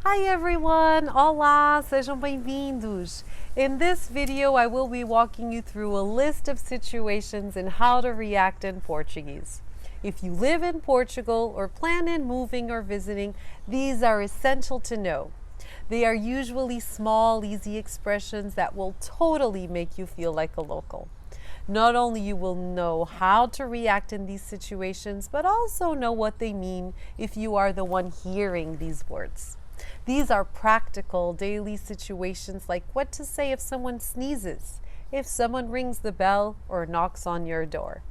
Hi everyone! Olá! Sejam bem-vindos! In this video, I will be walking you through a list of situations and how to react in Portuguese. If you live in Portugal or plan on moving or visiting, these are essential to know. They are usually small, easy expressions that will totally make you feel like a local. Not only you will know how to react in these situations, but also know what they mean if you are the one hearing these words. These are practical daily situations like what to say if someone sneezes, if someone rings the bell or knocks on your door.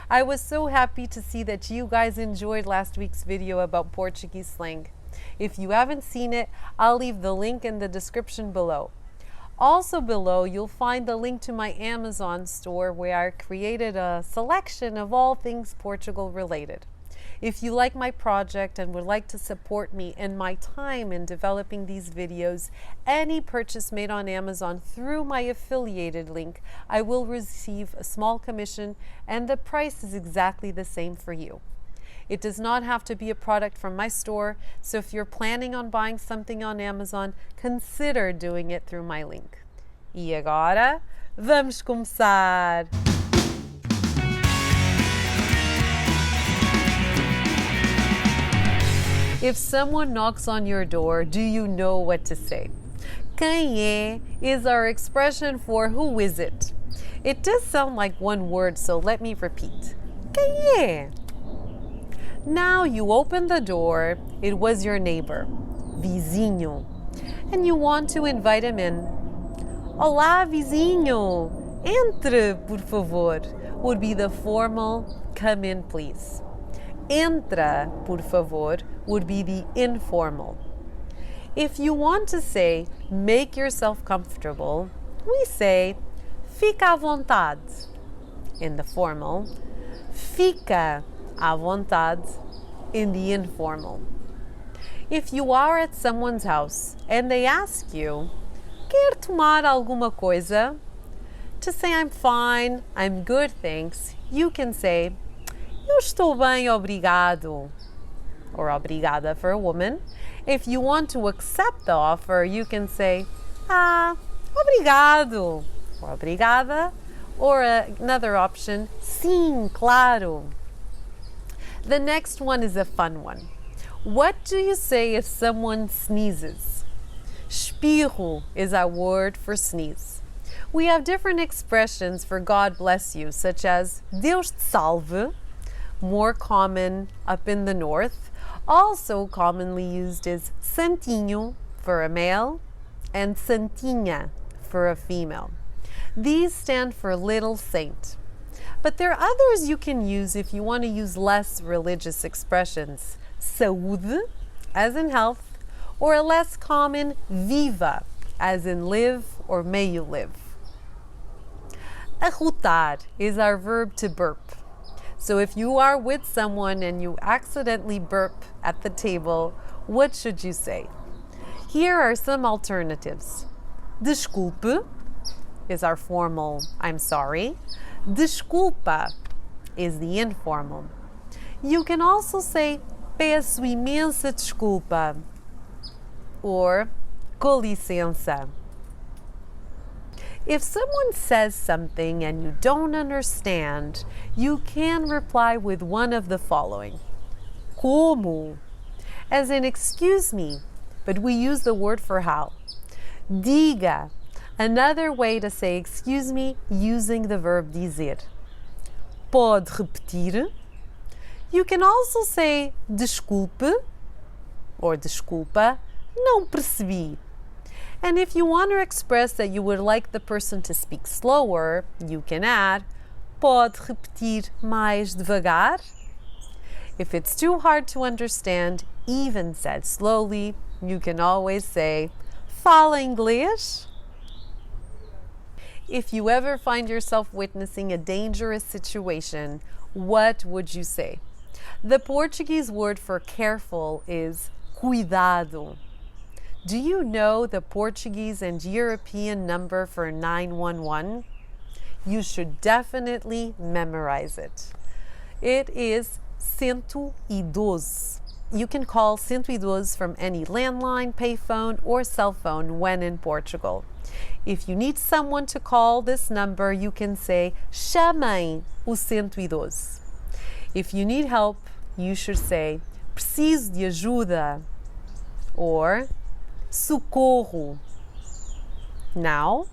I was so happy to see that you guys enjoyed last week's video about Portuguese slang. If you haven't seen it, I'll leave the link in the description below. Also below, you'll find the link to my Amazon store where I created a selection of all things Portugal related. If you like my project and would like to support me in my time in developing these videos, any purchase made on Amazon through my affiliated link, I will receive a small commission, and the price is exactly the same for you. It does not have to be a product from my store, so if you're planning on buying something on Amazon, consider doing it through my link. E agora, vamos começar! If someone knocks on your door, do you know what to say? Quem é is our expression for who is it. It does sound like one word, so let me repeat. Quem é? Now you open the door, it was your neighbor, vizinho, and you want to invite him in. Olá, vizinho, entre, por favor, would be the formal come in, please. Entra, por favor, would be the informal. If you want to say, make yourself comfortable, we say, fica à vontade. In the formal, fica à vontade in the informal. If you are at someone's house and they ask you, quer tomar alguma coisa? To say I'm fine, I'm good, thanks, you can say, eu estou bem, obrigado, or obrigada for a woman. If you want to accept the offer, you can say, obrigado, or obrigada, or another option, sim, claro. The next one is a fun one. What do you say if someone sneezes? Espirro is our word for sneeze. We have different expressions for God bless you, such as Deus te salve, more common up in the north. Also commonly used is santinho for a male and santinha for a female. These stand for little saint. But there are others you can use if you want to use less religious expressions. Saúde, as in health, or a less common viva, as in live or may you live. Arrotar is our verb to burp. So if you are with someone and you accidentally burp at the table, what should you say? Here are some alternatives. Desculpe is our formal I'm sorry. Desculpa is the informal. You can also say peço imensa desculpa or com licença. If someone says something and you don't understand, you can reply with one of the following. Como? As in excuse me, but we use the word for how. Diga. Another way to say excuse me using the verb dizer. Pode repetir. You can also say desculpe or desculpa, não percebi. And if you want to express that you would like the person to speak slower, you can add pode repetir mais devagar. If it's too hard to understand, even said slowly, you can always say fala inglês. If you ever find yourself witnessing a dangerous situation, what would you say? The Portuguese word for careful is cuidado. Do you know the Portuguese and European number for 911? You should definitely memorize it. It is 112. You can call 112 from any landline, payphone, or cell phone when in Portugal. If you need someone to call this number, you can say chamem o 112. If you need help, you should say preciso de ajuda or socorro. Now,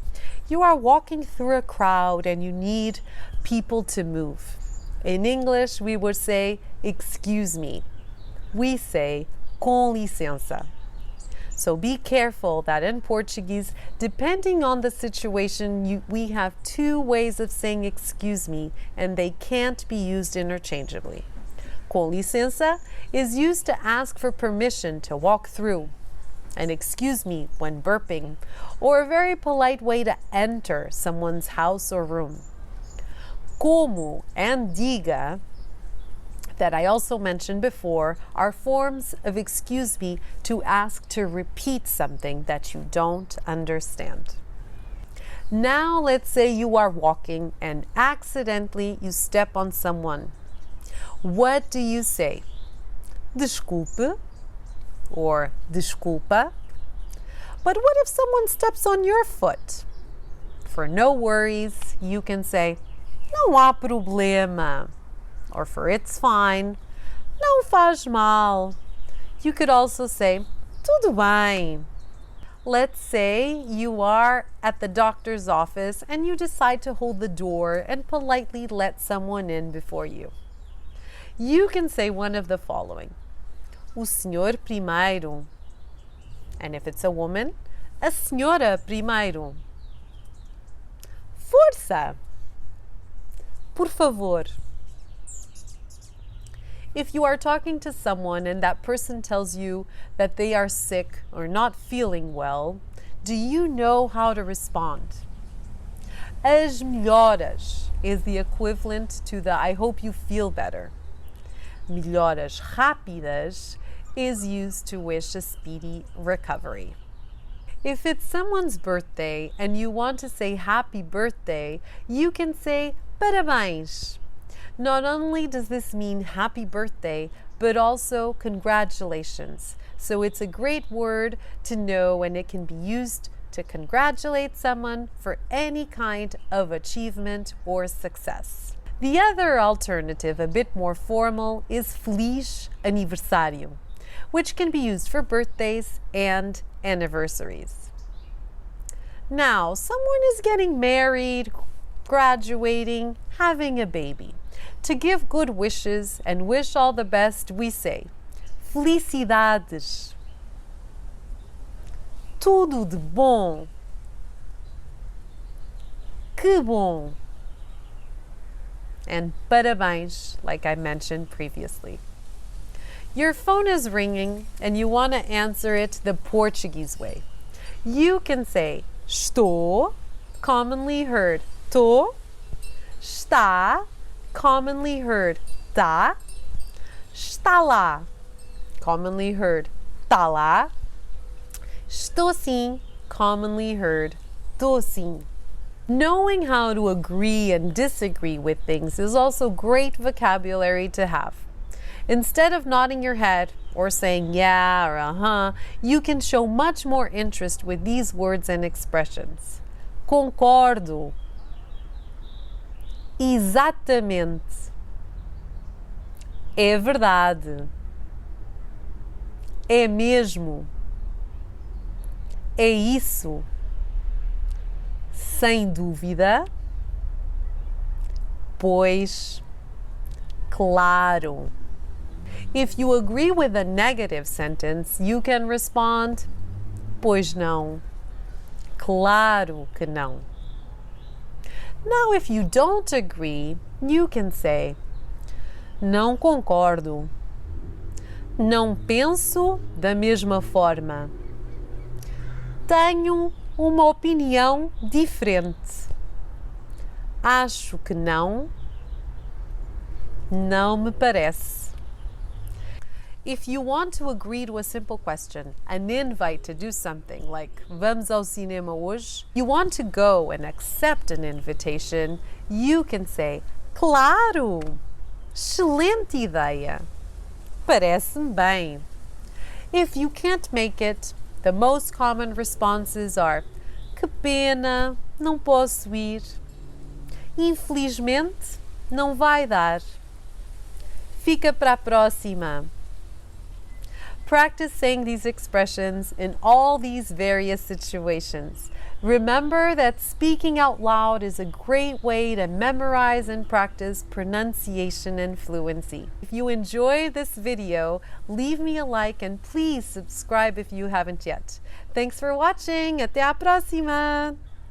you are walking through a crowd and you need people to move. In English, we would say excuse me. We say com licença. So be careful that in Portuguese, depending on the situation, we have two ways of saying excuse me, and they can't be used interchangeably. Com licença is used to ask for permission to walk through, and excuse me when burping, or a very polite way to enter someone's house or room. Como and diga, that I also mentioned before, are forms of excuse me to ask to repeat something that you don't understand. Now let's say you are walking and accidentally you step on someone. What do you say? Desculpe or desculpa. But what if someone steps on your foot? For no worries, you can say não há problema. Or for it's fine, não faz mal. You could also say, tudo bem. Let's say you are at the doctor's office and you decide to hold the door and politely let someone in before you. You can say one of the following. O senhor primeiro. And if it's a woman, a senhora primeiro. Força. Por favor. If you are talking to someone and that person tells you that they are sick or not feeling well, do you know how to respond? As melhoras is the equivalent to the I hope you feel better. Melhoras rápidas is used to wish a speedy recovery. If it's someone's birthday and you want to say happy birthday, you can say parabéns. Not only does this mean happy birthday, but also congratulations. So it's a great word to know, and it can be used to congratulate someone for any kind of achievement or success. The other alternative, a bit more formal, is Feliz Aniversário, which can be used for birthdays and anniversaries. Now, someone is getting married, graduating, having a baby. To give good wishes and wish all the best, we say felicidades, tudo de bom, que bom, and parabéns, like I mentioned previously. Your phone is ringing and you want to answer it the Portuguese way. You can say estou, commonly heard tô, está, commonly heard tá, está lá, commonly heard tá lá, estou sim, commonly heard tô sim. Knowing how to agree and disagree with things is also great vocabulary to have. Instead of nodding your head or saying yeah or uh-huh, you can show much more interest with these words and expressions. Concordo. Exatamente. É verdade. É mesmo. É isso. Sem dúvida. Pois. Claro. If you agree with a negative sentence, you can respond, pois não. Claro que não. Now, if you don't agree, you can say, não concordo. Não penso da mesma forma. Tenho uma opinião diferente. Acho que não. Não me parece. If you want to agree to a simple question, an invite to do something like vamos ao cinema hoje, you want to go and accept an invitation, you can say, claro, excelente ideia. Parece-me bem. If you can't make it, the most common responses are: que pena, não posso ir. Infelizmente, não vai dar. Fica para a próxima. Practice saying these expressions in all these various situations. Remember that speaking out loud is a great way to memorize and practice pronunciation and fluency. If you enjoyed this video, leave me a like and please subscribe if you haven't yet. Thanks for watching. Até a próxima!